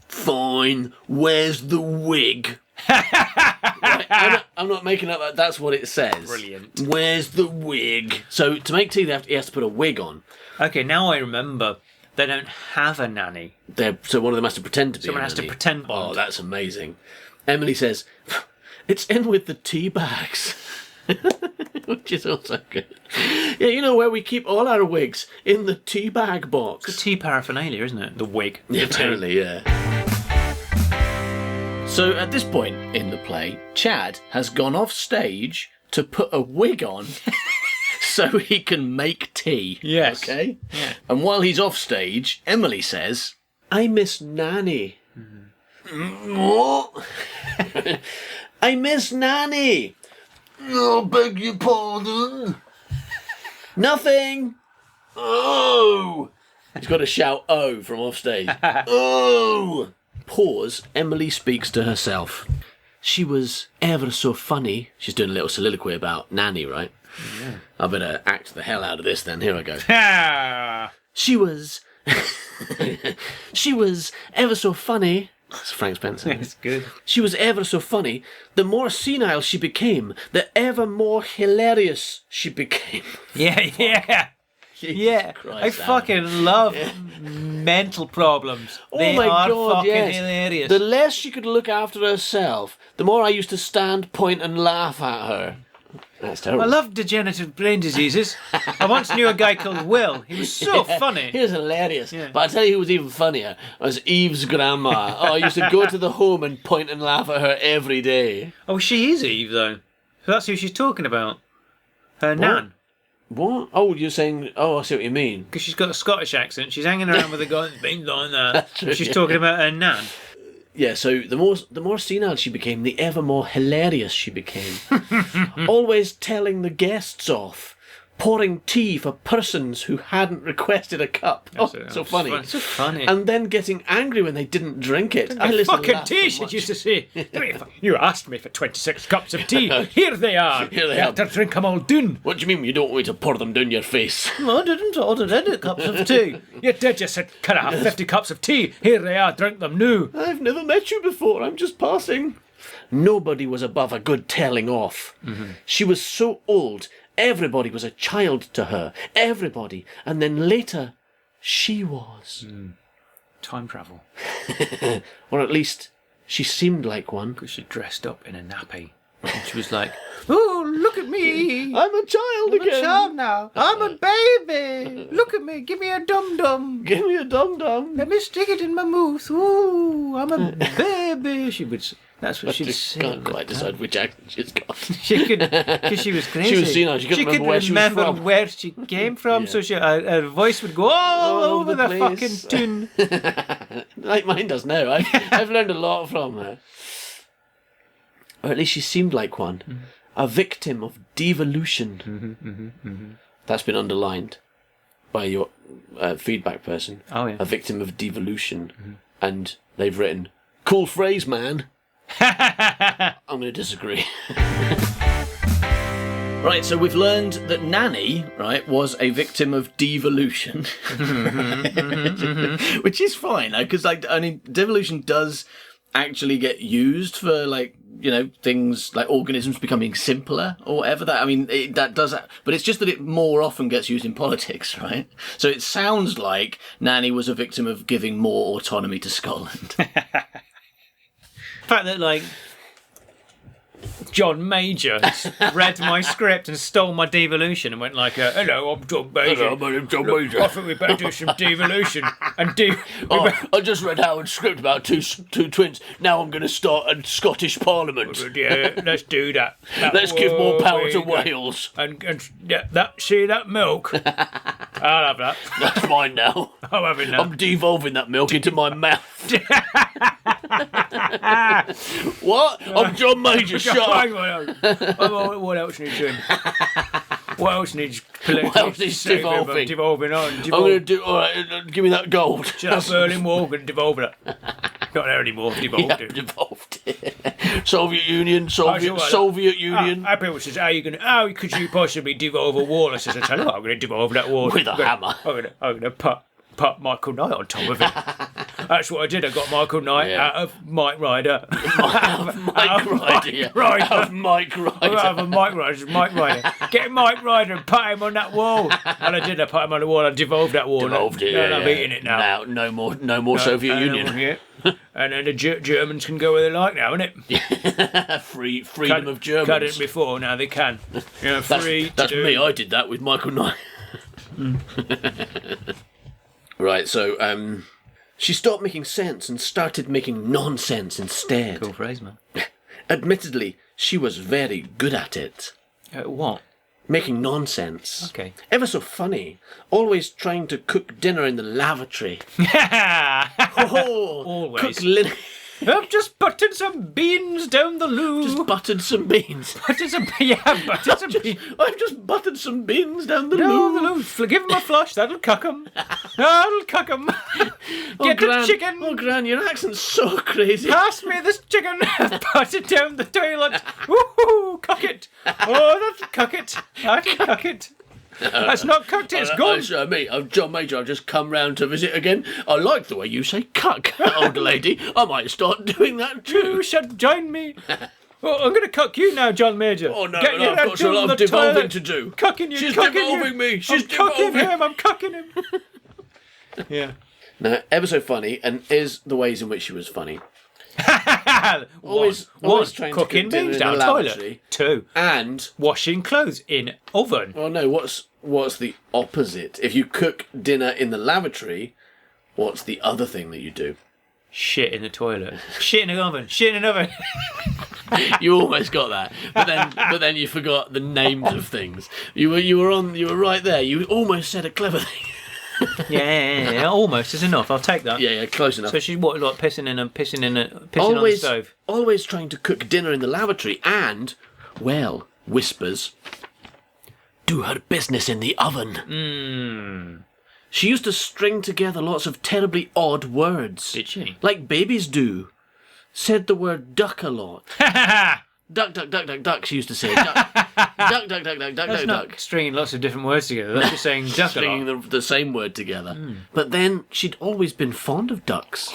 [SPEAKER 4] "Fine. Where's the wig?" Right, I'm not making up that. That's what it says.
[SPEAKER 5] Brilliant.
[SPEAKER 4] Where's the wig? So to make tea, he has to put a wig on.
[SPEAKER 5] Okay, now I remember. They don't have a nanny.
[SPEAKER 4] So one of them has to pretend to be.
[SPEAKER 5] Someone
[SPEAKER 4] a
[SPEAKER 5] has to
[SPEAKER 4] nanny.
[SPEAKER 5] pretend Bond.
[SPEAKER 4] Oh, that's amazing. Emily says, "It's in with the tea bags." Which is also good. Yeah, you know where we keep all our wigs, in the tea bag box.
[SPEAKER 5] It's tea paraphernalia, isn't it? The wig.
[SPEAKER 4] Yeah, apparently, yeah. So at this point in the play, Chad has gone off stage to put a wig on,
[SPEAKER 3] so he can make tea.
[SPEAKER 5] Yes.
[SPEAKER 3] Okay?
[SPEAKER 5] Yeah.
[SPEAKER 3] And while he's off stage, Emily says, I miss Nanny. What? I miss Nanny.
[SPEAKER 4] I beg your pardon.
[SPEAKER 3] Nothing.
[SPEAKER 4] Oh!
[SPEAKER 3] He's got to shout "oh" from off stage.
[SPEAKER 4] Oh!
[SPEAKER 3] Pause. Emily speaks to herself. She was ever so funny. She's doing a little soliloquy about Nanny, right? Yeah. I better act the hell out of this then. Here I go. She was... she was ever so funny. That's Frank Spencer.
[SPEAKER 5] It's good.
[SPEAKER 3] She was ever so funny. The more senile she became, the ever more hilarious she became.
[SPEAKER 5] Yeah. Yeah,
[SPEAKER 3] Christ,
[SPEAKER 5] I fucking love mental problems. They
[SPEAKER 3] my
[SPEAKER 5] are
[SPEAKER 3] God,
[SPEAKER 5] fucking
[SPEAKER 3] yes.
[SPEAKER 5] hilarious.
[SPEAKER 3] The less she could look after herself, the more I used to stand, point, and laugh at her. That's terrible.
[SPEAKER 5] I love degenerative brain diseases. I once knew a guy called Will. He was so funny.
[SPEAKER 3] He was hilarious.
[SPEAKER 5] Yeah.
[SPEAKER 3] But I tell you who was even funnier was Eve's grandma. Oh, I used to go to the home and point and laugh at her every day.
[SPEAKER 5] Oh, she is Eve, though. So that's who she's talking about. Her nan.
[SPEAKER 3] What? Oh, you're saying... Oh, I see what you mean.
[SPEAKER 5] Because she's got a Scottish accent. She's hanging around with a guy that's been like that.
[SPEAKER 3] That's true,
[SPEAKER 5] She's
[SPEAKER 3] yeah.
[SPEAKER 5] talking about her nan.
[SPEAKER 3] Yeah, so the more senile she became, the ever more hilarious she became. Always telling the guests off. Pouring tea for persons who hadn't requested a cup. So funny.
[SPEAKER 5] So funny.
[SPEAKER 3] And then getting angry when they didn't drink it. I listened to
[SPEAKER 5] Fucking
[SPEAKER 3] that
[SPEAKER 5] tea,
[SPEAKER 3] so
[SPEAKER 5] she
[SPEAKER 3] much.
[SPEAKER 5] used to say. You asked me for 26 cups of tea. Here they are.
[SPEAKER 3] Here they
[SPEAKER 5] You
[SPEAKER 3] are.
[SPEAKER 5] have to drink them all down.
[SPEAKER 3] What do you mean you don't want me to pour them down your face?
[SPEAKER 5] No, I didn't order any cups of tea. You did, you said, can I have 50 cups of tea? Here they are, drink them now.
[SPEAKER 3] I've never met you before, I'm just passing. Nobody was above a good telling off. Mm-hmm. She was so old, everybody was a child to her. Everybody. And then later, she was.
[SPEAKER 5] Time travel.
[SPEAKER 3] Or at least, she seemed like one.
[SPEAKER 5] Because she dressed up in a nappy. And she was like, oh, look at me.
[SPEAKER 3] I'm a child
[SPEAKER 5] I'm
[SPEAKER 3] again.
[SPEAKER 5] a child now. I'm a baby. Look at me. Give me a dum-dum.
[SPEAKER 3] Give me a dum-dum.
[SPEAKER 5] Let me stick it in my mouth. Ooh, I'm a baby. She would. That's what she'd say.
[SPEAKER 3] Can't quite decide which accent she's got.
[SPEAKER 5] She could, because she was crazy.
[SPEAKER 3] She was senile. She couldn't remember where she was from.
[SPEAKER 5] where she came from, so her voice would go all over the fucking
[SPEAKER 3] place.
[SPEAKER 5] tune.
[SPEAKER 3] Like mine does now. I've learned a lot from her. Or at least she seemed like one. Mm-hmm. A victim of devolution. That's been underlined by your feedback person.
[SPEAKER 5] Oh, yeah.
[SPEAKER 3] A victim of devolution. Mm-hmm. And they've written, cool phrase, man. I'm going to disagree. Right, so we've learned that Nanny, right, was a victim of devolution. Which is fine, because devolution does actually get used for, things like organisms becoming simpler or whatever. That does, but it's just that it more often gets used in politics, right? So it sounds like Nanny was a victim of giving more autonomy to Scotland.
[SPEAKER 5] The fact that, John Major read my script and stole my devolution and went hello, I'm John Major.
[SPEAKER 4] Hello, my name's John Major.
[SPEAKER 5] I think we better do some devolution. And
[SPEAKER 4] I just read Howard's script about two twins. Now I'm going to start a Scottish Parliament.
[SPEAKER 5] Yeah, let's do that.
[SPEAKER 4] Let's give more power to Wales.
[SPEAKER 5] And that milk? I'll have that.
[SPEAKER 4] That's mine now.
[SPEAKER 5] I'll have it now.
[SPEAKER 4] I'm devolving that milk into my mouth. What? I'm John Major. Shut up.
[SPEAKER 5] What else needs doing? What else needs
[SPEAKER 4] What else needs devolving?
[SPEAKER 5] Devolving on.
[SPEAKER 4] I'm going to do... All right, give me that gold.
[SPEAKER 5] Shut up, Berlin Wall, and devolve it. Not there anymore. Devolved it.
[SPEAKER 4] Devolved it. Soviet Union. Soviet Union.
[SPEAKER 5] People says, how could you possibly devolve a wall? I says, I tell you what, I'm going to devolve that wall.
[SPEAKER 4] With a hammer.
[SPEAKER 5] I'm going to put Michael Knight on top of it. That's what I did. I got Michael Knight out of Mike Ryder.
[SPEAKER 4] Out of Mike Ryder.
[SPEAKER 5] Get Mike Ryder and put him on that wall. And I did. I put him on the wall. I devolved that wall.
[SPEAKER 4] Devolved it.
[SPEAKER 5] And I'm eating it now.
[SPEAKER 4] No more Soviet Union.
[SPEAKER 5] And then the Germans can go where they like now, innit?
[SPEAKER 4] Freedom of Germans.
[SPEAKER 5] Cut it before, now they can.
[SPEAKER 4] That's me. I did that with Michael Knight.
[SPEAKER 3] Right, so she stopped making sense and started making nonsense instead.
[SPEAKER 5] Cool phrase, man.
[SPEAKER 3] Admittedly, she was very good at it.
[SPEAKER 5] What?
[SPEAKER 3] making nonsense.
[SPEAKER 5] Okay.
[SPEAKER 3] Ever so funny. Always trying to cook dinner in the lavatory. Oh,
[SPEAKER 5] Always.
[SPEAKER 3] Cook linen.
[SPEAKER 5] I've just buttered some beans down the loo.
[SPEAKER 3] Just buttered some beans.
[SPEAKER 5] Buttered some beans.
[SPEAKER 3] I've just buttered some beans down the
[SPEAKER 5] Down
[SPEAKER 3] loo.
[SPEAKER 5] the loo. Give 'em a flush. That'll cuck 'em. That'll cuck 'em. Get the chicken.
[SPEAKER 3] Oh, Gran, your accent's so crazy.
[SPEAKER 5] Pass me this chicken. Put it down the toilet. Woohoo! Cuck it. Oh, that's cuck it. I can cuck it. That's not cooked, it's gone.
[SPEAKER 3] Mate, I'm John Major. I've just come round to visit again. I like the way you say cuck, old lady. I might start doing that too.
[SPEAKER 5] You should join me. Well, I'm going to cuck you now, John Major.
[SPEAKER 3] Oh, no,
[SPEAKER 5] Get
[SPEAKER 3] no, I've got a lot of devolving to do.
[SPEAKER 5] Cucking you,
[SPEAKER 3] She's
[SPEAKER 5] cucking
[SPEAKER 3] devolving
[SPEAKER 5] you.
[SPEAKER 3] me. She's
[SPEAKER 5] I'm cucking
[SPEAKER 3] devolving.
[SPEAKER 5] him, I'm cucking him. Yeah.
[SPEAKER 3] Now, ever so funny, and is the ways in which she was funny. Always trying to
[SPEAKER 5] cooking
[SPEAKER 3] cook dinner
[SPEAKER 5] beans
[SPEAKER 3] in
[SPEAKER 5] down
[SPEAKER 3] the
[SPEAKER 5] the toilet.
[SPEAKER 3] lavatory.
[SPEAKER 5] 2,
[SPEAKER 3] And,
[SPEAKER 5] washing clothes in oven.
[SPEAKER 3] oh no, what's the opposite? If you cook dinner in the lavatory, what's the other thing that you do?
[SPEAKER 5] Shit in the toilet. Shit in an oven. Shit in an oven.
[SPEAKER 3] You almost got that, but then you forgot the names of things. You were right there. You almost said a clever thing.
[SPEAKER 5] Yeah, almost is enough. I'll take that.
[SPEAKER 3] Yeah, close enough.
[SPEAKER 5] So she's what, like pissing on the stove.
[SPEAKER 3] Always trying to cook dinner in the lavatory, and, well, whispers, do her business in the oven. She used to string together lots of terribly odd words.
[SPEAKER 5] Did she?
[SPEAKER 3] Like babies do. Said the word duck a lot. Duck, duck, duck, duck, duck, she used to say. Duck, duck, duck, duck, duck, duck,
[SPEAKER 5] That's
[SPEAKER 3] duck,
[SPEAKER 5] not
[SPEAKER 3] duck.
[SPEAKER 5] stringing lots of different words together. That's just saying duck a lot.
[SPEAKER 3] Stringing the same word together. But then she'd always been fond of ducks.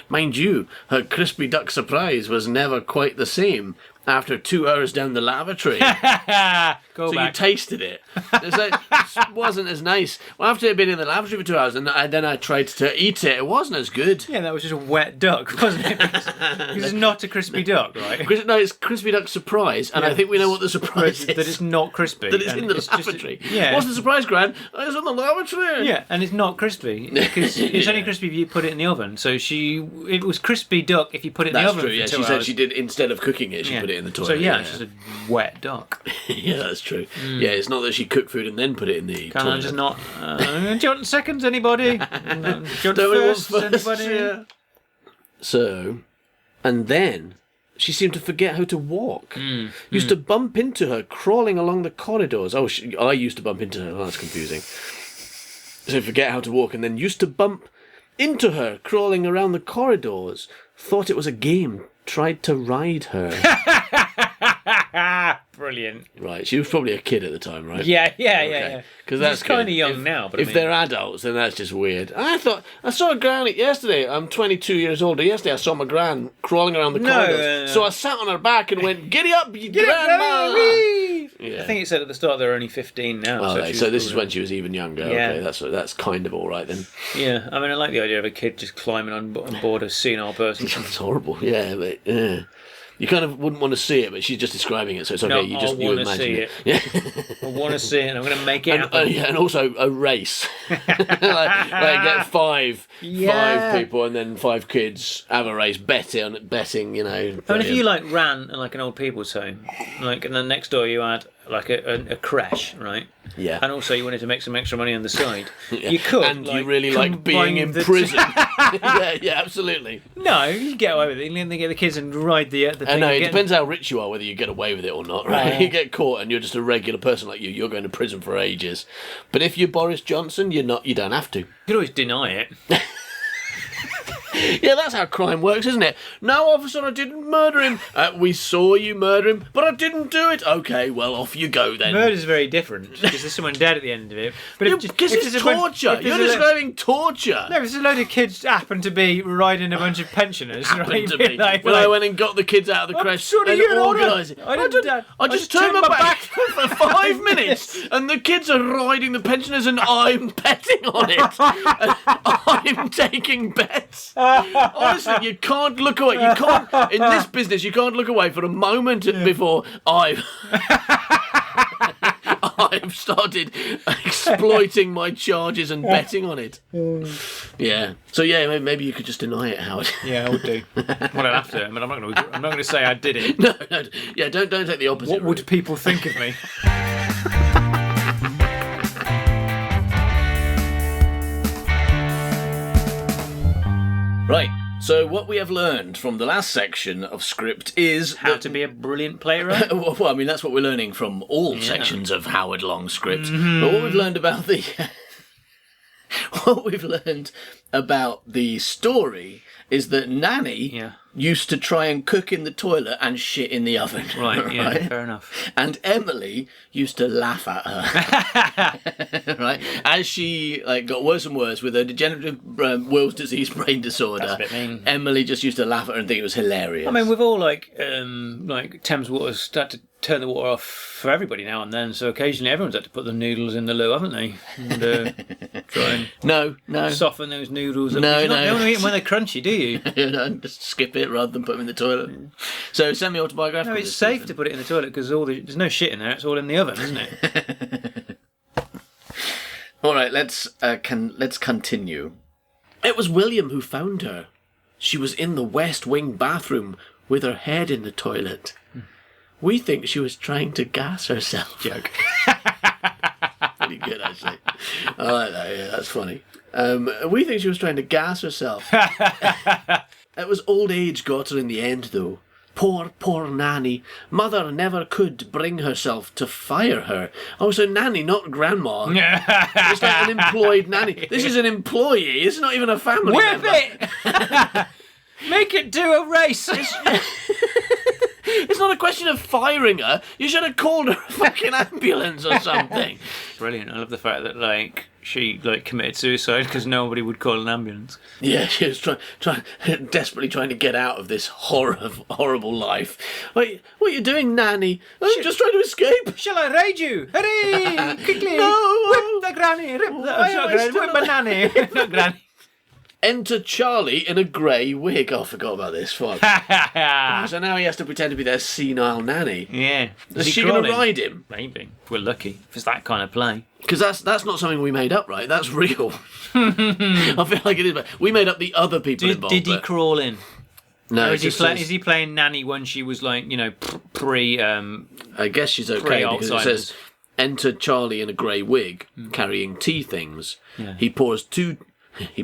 [SPEAKER 3] Mind you, her crispy duck surprise was never quite the same after 2 hours down the lavatory.
[SPEAKER 5] Go
[SPEAKER 3] So
[SPEAKER 5] back.
[SPEAKER 3] you tasted it. It's like, it wasn't as nice. Well, after it had been in the lavatory for 2 hours, and then I tried to eat it, it wasn't as good.
[SPEAKER 5] Yeah, that was just a wet duck, wasn't it? Because it's not a crispy duck, right?
[SPEAKER 3] No, it's crispy duck surprise, and I think we know what the surprise is.
[SPEAKER 5] That it's not crispy.
[SPEAKER 3] That it's
[SPEAKER 5] and
[SPEAKER 3] in the
[SPEAKER 5] just a-
[SPEAKER 3] lavatory.
[SPEAKER 5] yeah.
[SPEAKER 3] What's the surprise, Gran? Oh, it's in the lavatory.
[SPEAKER 5] Yeah, and it's not crispy because it's only crispy if you put it in the oven. So it was crispy duck if you put it in the
[SPEAKER 3] That's
[SPEAKER 5] oven.
[SPEAKER 3] true,
[SPEAKER 5] for
[SPEAKER 3] yeah.
[SPEAKER 5] 2
[SPEAKER 3] She said
[SPEAKER 5] hours.
[SPEAKER 3] she did, instead of cooking it, she put it in the toilet.
[SPEAKER 5] So yeah, it's just a wet duck.
[SPEAKER 3] Yeah, that's true. Yeah, it's not that she cooked food and then put it in the
[SPEAKER 5] Can
[SPEAKER 3] toilet.
[SPEAKER 5] I just not? Do you want seconds, anybody? Do you want
[SPEAKER 3] Don't we want
[SPEAKER 5] firsts,
[SPEAKER 3] first?
[SPEAKER 5] anybody?
[SPEAKER 3] Yeah. So, and then she seemed to forget how to walk. Used to bump into her crawling along the corridors. Oh, I used to bump into her. Oh, that's confusing. So forget how to walk, and then used to bump into her crawling around the corridors. Thought it was a game. Tried to ride her.
[SPEAKER 5] Brilliant.
[SPEAKER 3] Right, she was probably a kid at the time, right?
[SPEAKER 5] Yeah.
[SPEAKER 3] Because
[SPEAKER 5] She's
[SPEAKER 3] that's
[SPEAKER 5] kind of
[SPEAKER 3] good.
[SPEAKER 5] young
[SPEAKER 3] If-
[SPEAKER 5] now, but
[SPEAKER 3] if
[SPEAKER 5] I mean,
[SPEAKER 3] they're adults, then that's just weird. I saw a gran yesterday. I'm 22 years older. Yesterday, I saw my gran crawling around the corridors. So I sat on her back and went, "Giddy up, you grandma!" Yeah.
[SPEAKER 5] I think it said at the start they're only 15 now.
[SPEAKER 3] Oh,
[SPEAKER 5] she
[SPEAKER 3] so
[SPEAKER 5] was
[SPEAKER 3] this is
[SPEAKER 5] older.
[SPEAKER 3] when she was even younger.
[SPEAKER 5] Yeah.
[SPEAKER 3] Okay, that's kind of all right then.
[SPEAKER 5] Yeah, I mean, I like the idea of a kid just climbing on board a senile person.
[SPEAKER 3] It's horrible. Yeah, but you kind of wouldn't want to see it, but she's just describing it, so it's okay.
[SPEAKER 5] No,
[SPEAKER 3] you
[SPEAKER 5] I wanna
[SPEAKER 3] imagine
[SPEAKER 5] see
[SPEAKER 3] it. Yeah.
[SPEAKER 5] I want to see it, and I'm going to make it happen.
[SPEAKER 3] And also a race. like get five people and then 5 kids have a race betting. You know.
[SPEAKER 5] I mean, if you like ran in like an old people's home, like, and then next door you had like a creche, right?
[SPEAKER 3] Yeah.
[SPEAKER 5] And also you wanted to make some extra money on the side. You could.
[SPEAKER 3] And you really like being
[SPEAKER 5] combine
[SPEAKER 3] in
[SPEAKER 5] the
[SPEAKER 3] prison. yeah, absolutely.
[SPEAKER 5] No, you get away with it. You can get the kids and ride the thing.
[SPEAKER 3] I know, it
[SPEAKER 5] again.
[SPEAKER 3] depends how rich you are, whether you get away with it or not, right?
[SPEAKER 5] Yeah.
[SPEAKER 3] You get caught and you're just a regular person like you're going to prison for ages. But if you're Boris Johnson, you don't have to.
[SPEAKER 5] You could always deny it.
[SPEAKER 3] Yeah, that's how crime works, isn't it? No, officer, I didn't murder him. We saw you murder him, but I didn't do it. Okay, well, off you go then.
[SPEAKER 5] Murder's very different because there's someone dead at the end of it. But
[SPEAKER 3] Because it's torture. You're describing torture.
[SPEAKER 5] No, if there's a load of kids happen to be riding a bunch of pensioners.
[SPEAKER 3] Happened to
[SPEAKER 5] right?
[SPEAKER 3] be.
[SPEAKER 5] Like,
[SPEAKER 3] When I went and got the kids out of the creche
[SPEAKER 5] sorry,
[SPEAKER 3] and
[SPEAKER 5] you're older.
[SPEAKER 3] organised it. I just turned my back for 5 minutes and the kids are riding the pensioners and I'm betting on it. And I'm taking bets. Honestly, you can't look away. You can't, in this business, you can't look away for a moment before I've
[SPEAKER 4] I've started exploiting my charges and betting on it. Yeah. So yeah, maybe you could just deny it, Howard.
[SPEAKER 5] Yeah, I would do. Well, I'd have to. I mean, I'm not going to say I did it.
[SPEAKER 4] No. Yeah, don't take the opposite.
[SPEAKER 5] What
[SPEAKER 4] route.
[SPEAKER 5] would people think of me?
[SPEAKER 3] Right. So what we have learned from the last section of script is
[SPEAKER 5] How to be a brilliant playwright.
[SPEAKER 3] well, I mean, that's what we're learning from all sections of Howard Long's script.
[SPEAKER 5] Mm-hmm.
[SPEAKER 3] But what we've learned about the what we've learned about the story is that Nanny used to try and cook in the toilet and shit in the oven.
[SPEAKER 5] Right, yeah, fair enough.
[SPEAKER 3] And Emily used to laugh at her. Right? As she got worse and worse with her degenerative Wills disease brain disorder.
[SPEAKER 5] That's a bit mean.
[SPEAKER 3] Emily just used to laugh at her and think it was hilarious.
[SPEAKER 5] I mean, we've all like Thames Water's started to turn the water off for everybody now and then, so occasionally everyone's had to put the noodles in the loo, haven't they? And try and
[SPEAKER 3] No.
[SPEAKER 5] soften those noodles.
[SPEAKER 3] No.
[SPEAKER 5] You don't want to eat them when they're crunchy, do you?
[SPEAKER 3] Just skip it rather than put them in the toilet. So semi-autobiographical.
[SPEAKER 5] No, it's
[SPEAKER 3] this
[SPEAKER 5] safe
[SPEAKER 3] season.
[SPEAKER 5] to put it in the toilet because there's no shit in there. It's all in the oven, isn't it?
[SPEAKER 3] All right, let's continue. It was William who found her. She was in the West Wing bathroom with her head in the toilet. We think she was trying to gas herself.
[SPEAKER 5] Joke.
[SPEAKER 3] Pretty good, actually. I like that. Yeah, that's funny. We think she was trying to gas herself. It was old age got her in the end, though. Poor Nanny. Mother never could bring herself to fire her. Oh, so Nanny, not Grandma. It's like an employed nanny. This is an employee. It's not even a family
[SPEAKER 5] Whip
[SPEAKER 3] member.
[SPEAKER 5] it! Make it do a race.
[SPEAKER 3] It's not a question of firing her. You should have called her a fucking ambulance or something.
[SPEAKER 5] Brilliant. I love the fact that she committed suicide because nobody would call an ambulance.
[SPEAKER 3] Yeah, she was desperately trying to get out of this horrible life. Wait, what are you doing, Nanny? I'm just trying to escape.
[SPEAKER 5] Shall I raid you? Hurry! Quickly!
[SPEAKER 3] No.
[SPEAKER 5] Whip the granny! Whip the nanny! Not granny.
[SPEAKER 3] Enter Charlie in a grey wig. Oh, I forgot about this. Fuck. So now he has to pretend to be their senile nanny.
[SPEAKER 5] Yeah.
[SPEAKER 3] Is she going to ride him?
[SPEAKER 5] Maybe. If we're lucky. If it's that kind of play.
[SPEAKER 3] Because that's not something we made up, right? That's real. I feel like it is. But we made up the other people involved.
[SPEAKER 5] Did he crawl in?
[SPEAKER 3] No.
[SPEAKER 5] Is he playing nanny when she was pre?
[SPEAKER 3] I guess she's okay because it says enter Charlie in a grey wig carrying tea things. Yeah. He pours two teas. He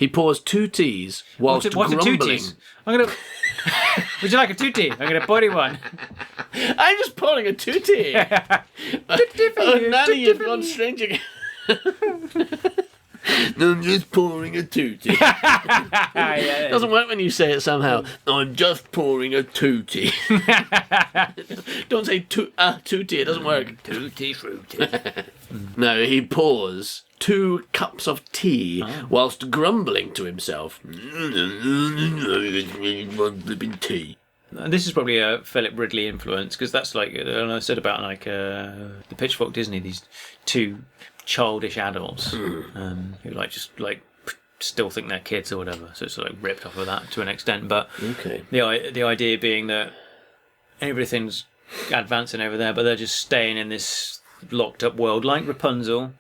[SPEAKER 3] pours two teas whilst grumbling.
[SPEAKER 5] Would you like a tutti? I'm gonna pour you one.
[SPEAKER 3] I'm just pouring a tutti. Nanny has gone strange again. No, I'm just pouring a tutti. Doesn't work when you say it somehow. I'm just pouring a tutti. Don't say tutti, it doesn't work.
[SPEAKER 5] Tutti frutti.
[SPEAKER 3] No, he pours 2 cups of tea whilst grumbling to himself. Tea.
[SPEAKER 5] This is probably a Philip Ridley influence because that's I said about the Pitchfork Disney, these 2 childish adults who still think they're kids or whatever, so it's ripped off of that to an extent, but the idea being that everything's advancing over there but they're just staying in this locked up world like Rapunzel,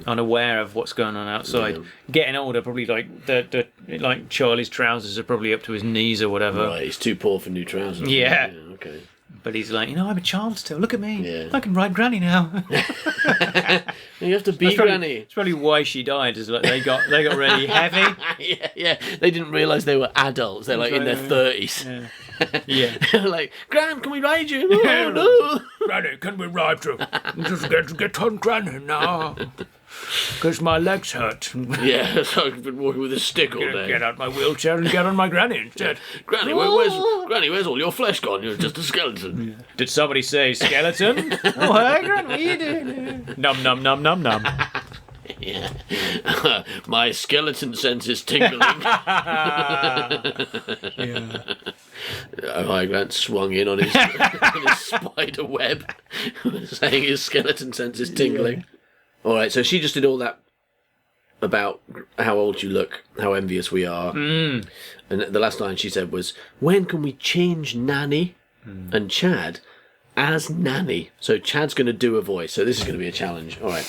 [SPEAKER 5] unaware of what's going on outside, getting older, probably like Charlie's trousers are probably up to his knees or whatever.
[SPEAKER 3] Right, he's too poor for new trousers.
[SPEAKER 5] Yeah
[SPEAKER 3] okay.
[SPEAKER 5] But he's I'm a child still. Look at me.
[SPEAKER 3] Yeah.
[SPEAKER 5] I can ride Granny now.
[SPEAKER 3] You have to be Granny.
[SPEAKER 5] It's probably why she died. Is they got really heavy.
[SPEAKER 3] Yeah. They didn't realise they were adults. They're in their 30s.
[SPEAKER 5] Yeah.
[SPEAKER 3] Gran, can we ride you? Oh, no.
[SPEAKER 5] Granny, can we ride you? Just get on Granny now. Because my legs hurt.
[SPEAKER 3] Yeah, so I've been walking with a stick all day.
[SPEAKER 5] Get out my wheelchair and get on my Granny instead.
[SPEAKER 3] Granny, where's all your flesh gone? You're just a skeleton.
[SPEAKER 5] Yeah. Did somebody say skeleton? Oh, hi, Granny, what are you doing? Num, num, num, num, num.
[SPEAKER 3] Yeah. My skeleton sense is tingling. High Grant swung in on his spider web, saying his skeleton sense is tingling. Yeah. All right, so she just did all that about how old you look, how envious we are. And the last line she said was, when can we change Nanny? and Chad as Nanny. So Chad's going to do a voice. So this is going to be a challenge. All right.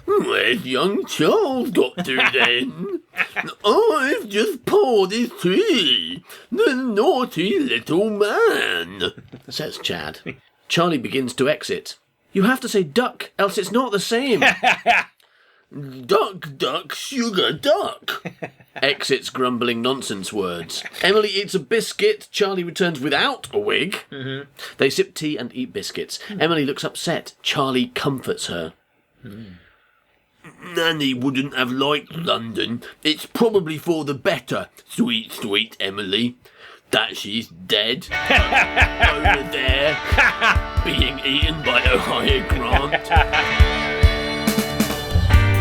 [SPEAKER 4] Where's young Charles got to then? I've just poured his tea. The naughty little man,
[SPEAKER 3] Says Chad. Charlie begins to exit. You have to say duck, else it's not the same.
[SPEAKER 4] Duck, duck, sugar, duck.
[SPEAKER 3] Exits grumbling nonsense words. Emily eats a biscuit. Charlie returns without a wig. Mm-hmm. They sip tea and eat biscuits. Emily looks upset. Charlie comforts her.
[SPEAKER 4] Nanny wouldn't have liked London. It's probably for the better, sweet, sweet Emily. That she's dead. Over there, being eaten by Ohio Grant.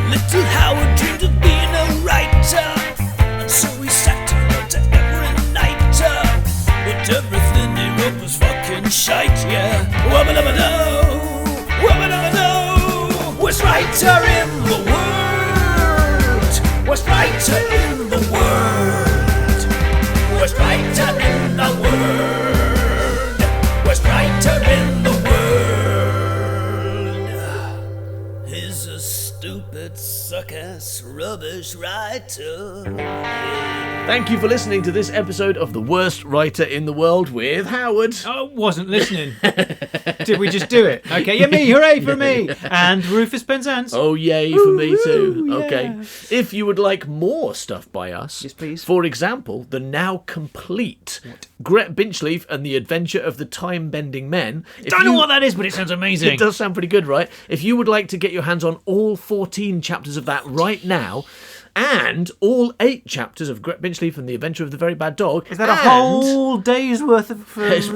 [SPEAKER 2] Little Howard dreamed of being a writer, and so he sat and wrote every night. But everything he wrote was fucking shite, yeah. Wubba-dubba-doo, wubba-dubba-doo. Worst writer in the world. Worst writer in the world. Worst writer in the world. Worst writer in the world. He's a stupid, suck-ass, rubbish writer.
[SPEAKER 3] Thank you for listening to this episode of The Worst Writer in the World with Howard.
[SPEAKER 5] I wasn't listening. Did we just do it? Okay, yeah, me, hooray for me. And Rufus Penzance.
[SPEAKER 3] Oh, yay for me too.
[SPEAKER 5] yeah.
[SPEAKER 3] Okay. If you would like more stuff by us,
[SPEAKER 5] Yes, please.
[SPEAKER 3] For example, the now complete Gret Binchleaf and the Adventure of the Time-Bending Men.
[SPEAKER 5] Don't know what that is, but it sounds amazing.
[SPEAKER 3] It does sound pretty good, right? If you would like to get your hands on all 14 chapters of that right now, and all 8 chapters of Gret Binchleaf and the Adventure of the Very Bad Dog.
[SPEAKER 5] Is that a whole day's worth of
[SPEAKER 3] It's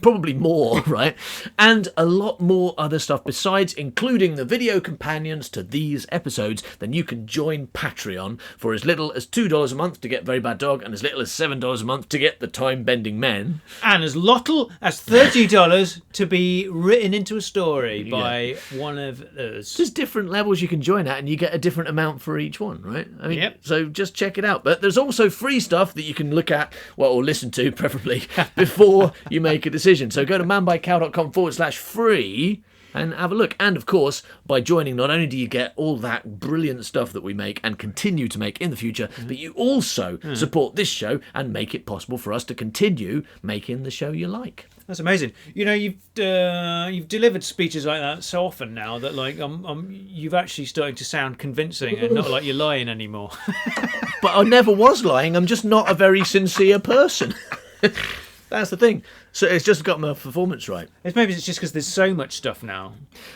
[SPEAKER 3] probably more, right? And a lot more other stuff besides, including the video companions to these episodes. Then you can join Patreon for as little as $2 a month to get Very Bad Dog, and as little as $7 a month to get the Time-Bending Men.
[SPEAKER 5] And as little as $30 to be written into a story by one of us.
[SPEAKER 3] There's different levels you can join at, and you get a different amount for each one, right? I mean,
[SPEAKER 5] Yep.
[SPEAKER 3] So just check it out. But there's also free stuff that you can look at, well, or listen to, preferably, before you make a decision. So go to manbycow.com/free and have a look. And, of course, by joining, not only do you get all that brilliant stuff that we make and continue to make in the future, but you also support this show and make it possible for us to continue making the show you like.
[SPEAKER 5] That's amazing. You know, you've delivered speeches like that so often now that you've actually started to sound convincing and not like you're lying anymore.
[SPEAKER 3] But I never was lying. I'm just not a very sincere person. That's the thing. So it's just got my performance right.
[SPEAKER 5] Maybe it's just because there's so much stuff now.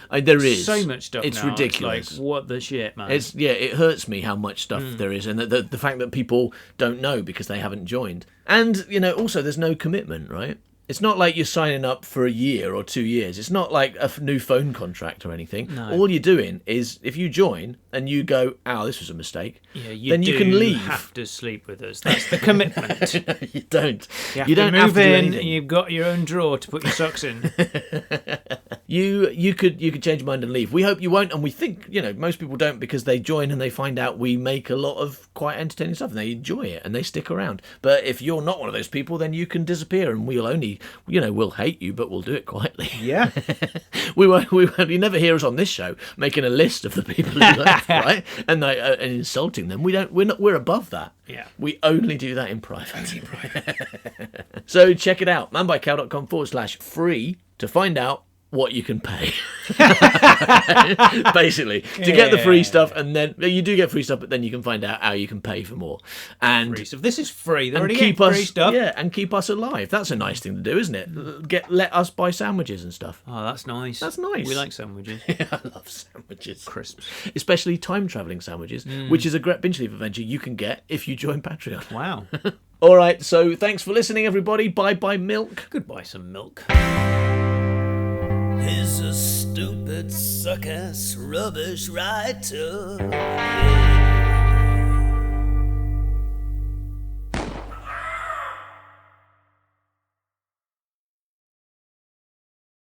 [SPEAKER 3] There is
[SPEAKER 5] so much stuff.
[SPEAKER 3] It's
[SPEAKER 5] now.
[SPEAKER 3] ridiculous.
[SPEAKER 5] It's like, what the shit, man?
[SPEAKER 3] It hurts me how much stuff there is, and the fact that people don't know because they haven't joined. And also there's no commitment, right? It's not like you're signing up for a year or 2 years. It's not like a new phone contract or anything.
[SPEAKER 5] No.
[SPEAKER 3] All you're doing is, if you join and you go, "Ow, this was a mistake,"
[SPEAKER 5] Yeah,
[SPEAKER 3] then you can leave.
[SPEAKER 5] Have to sleep with us. That's the commitment.
[SPEAKER 3] You don't.
[SPEAKER 5] You
[SPEAKER 3] don't
[SPEAKER 5] move
[SPEAKER 3] have to do
[SPEAKER 5] in.
[SPEAKER 3] anything.
[SPEAKER 5] You've got your own drawer to put your socks in.
[SPEAKER 3] You could change your mind and leave. We hope you won't, and we think most people don't because they join and they find out we make a lot of quite entertaining stuff and they enjoy it and they stick around. But if you're not one of those people, then you can disappear and we'll only we'll hate you, but we'll do it quietly.
[SPEAKER 5] Yeah.
[SPEAKER 3] we won't. You never hear us on this show making a list of the people who left, right? And and insulting them. We're above that.
[SPEAKER 5] Yeah.
[SPEAKER 3] We only do that in private. So check it out, manbycow.com/free to find out what you can pay. Basically, to get the free stuff, and then you do get free stuff, but then you can find out how you can pay for more. And
[SPEAKER 5] Free stuff. This is free. They're
[SPEAKER 3] and
[SPEAKER 5] already
[SPEAKER 3] keep
[SPEAKER 5] getting
[SPEAKER 3] us
[SPEAKER 5] free stuff.
[SPEAKER 3] Yeah, and keep us alive. That's a nice thing to do, isn't it? Let us buy sandwiches and stuff.
[SPEAKER 5] Oh, that's nice.
[SPEAKER 3] That's nice.
[SPEAKER 5] We like sandwiches.
[SPEAKER 3] Yeah, I love sandwiches.
[SPEAKER 5] Crisps.
[SPEAKER 3] Especially time-travelling sandwiches, which is a Gret Binchleaf adventure you can get if you join Patreon.
[SPEAKER 5] Wow.
[SPEAKER 3] All right, so thanks for listening, everybody. Bye-bye, milk.
[SPEAKER 5] Goodbye, some milk.
[SPEAKER 2] He's a stupid, suck-ass, rubbish writer. Yeah.